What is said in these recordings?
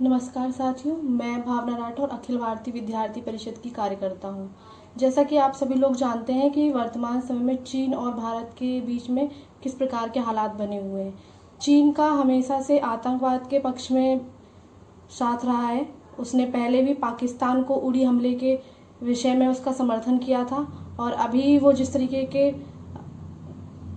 नमस्कार साथियों, मैं भावना राठौर अखिल भारतीय विद्यार्थी परिषद की कार्यकर्ता हूँ। जैसा कि आप सभी लोग जानते हैं कि वर्तमान समय में चीन और भारत के बीच में किस प्रकार के हालात बने हुए हैं। चीन का हमेशा से आतंकवाद के पक्ष में साथ रहा है। उसने पहले भी पाकिस्तान को उड़ी हमले के विषय में उसका समर्थन किया था और अभी वो जिस तरीके के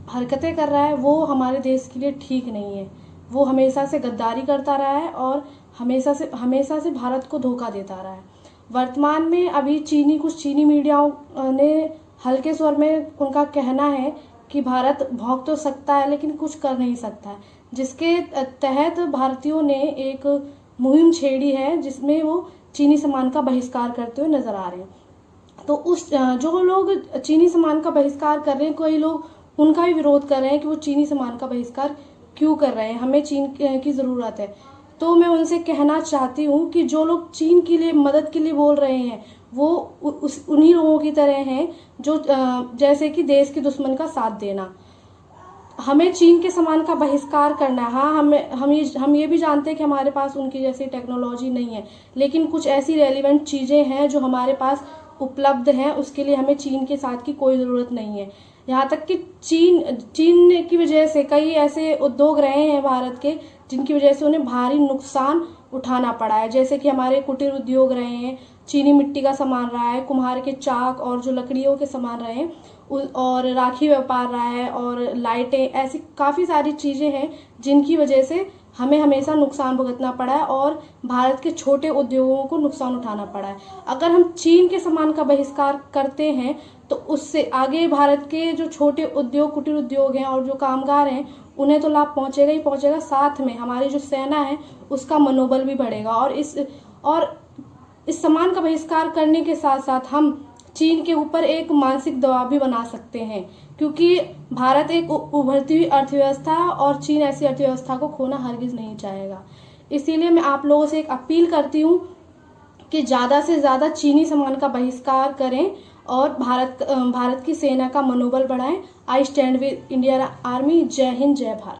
हरकतें कर रहा है वो हमारे देश के लिए ठीक नहीं है। वो हमेशा से गद्दारी करता रहा है और हमेशा से भारत को धोखा देता रहा है। वर्तमान में अभी कुछ चीनी मीडियाओं ने हल्के स्वर में उनका कहना है कि भारत भौंक तो सकता है लेकिन कुछ कर नहीं सकता है, जिसके तहत भारतीयों ने एक मुहिम छेड़ी है जिसमें वो चीनी सामान का बहिष्कार करते हुए नजर आ रहे हैं। तो जो लोग चीनी सामान का बहिष्कार कर रहे हैं, कई लोग उनका भी विरोध कर रहे हैं कि वो चीनी सामान का बहिष्कार क्यों कर रहे हैं, हमें चीन की ज़रूरत है। तो मैं उनसे कहना चाहती हूँ कि जो लोग चीन के लिए मदद के लिए बोल रहे हैं वो उन्हीं लोगों की तरह हैं जो जैसे कि देश के दुश्मन का साथ देना। हमें चीन के सामान का बहिष्कार करना है। हाँ, हम ये भी जानते हैं कि हमारे पास उनकी जैसी टेक्नोलॉजी नहीं है, लेकिन कुछ ऐसी रेलिवेंट चीज़ें हैं जो हमारे पास उपलब्ध हैं, उसके लिए हमें चीन के साथ की कोई ज़रूरत नहीं है। यहाँ तक कि चीन की वजह से कई ऐसे उद्योग रहे हैं भारत के जिनकी वजह से उन्हें भारी नुकसान उठाना पड़ा है, जैसे कि हमारे कुटीर उद्योग रहे हैं, चीनी मिट्टी का सामान रहा है, कुम्हार के चाक और जो लकड़ियों के सामान रहे हैं, और राखी व्यापार रहा है और लाइटें, ऐसी काफ़ी सारी चीज़ें हैं जिनकी वजह से हमें हमेशा नुकसान भुगतना पड़ा है और भारत के छोटे उद्योगों को नुकसान उठाना पड़ा है। अगर हम चीन के सामान का बहिष्कार करते हैं तो उससे आगे भारत के जो छोटे उद्योग, कुटीर उद्योग हैं और जो कामगार हैं उन्हें तो लाभ पहुंचेगा ही पहुंचेगा, साथ में हमारी जो सेना है उसका मनोबल भी बढ़ेगा। और इस सामान का बहिष्कार करने के साथ साथ हम चीन के ऊपर एक मानसिक दबाव भी बना सकते हैं, क्योंकि भारत एक उभरती हुई अर्थव्यवस्था है और चीन ऐसी अर्थव्यवस्था को खोना हरगिज नहीं चाहेगा। इसीलिए मैं आप लोगों से एक अपील करती हूँ कि ज़्यादा से ज़्यादा चीनी सामान का बहिष्कार करें और भारत की सेना का मनोबल बढ़ाएं। I stand with Indian army. जय हिंद, जय भारत।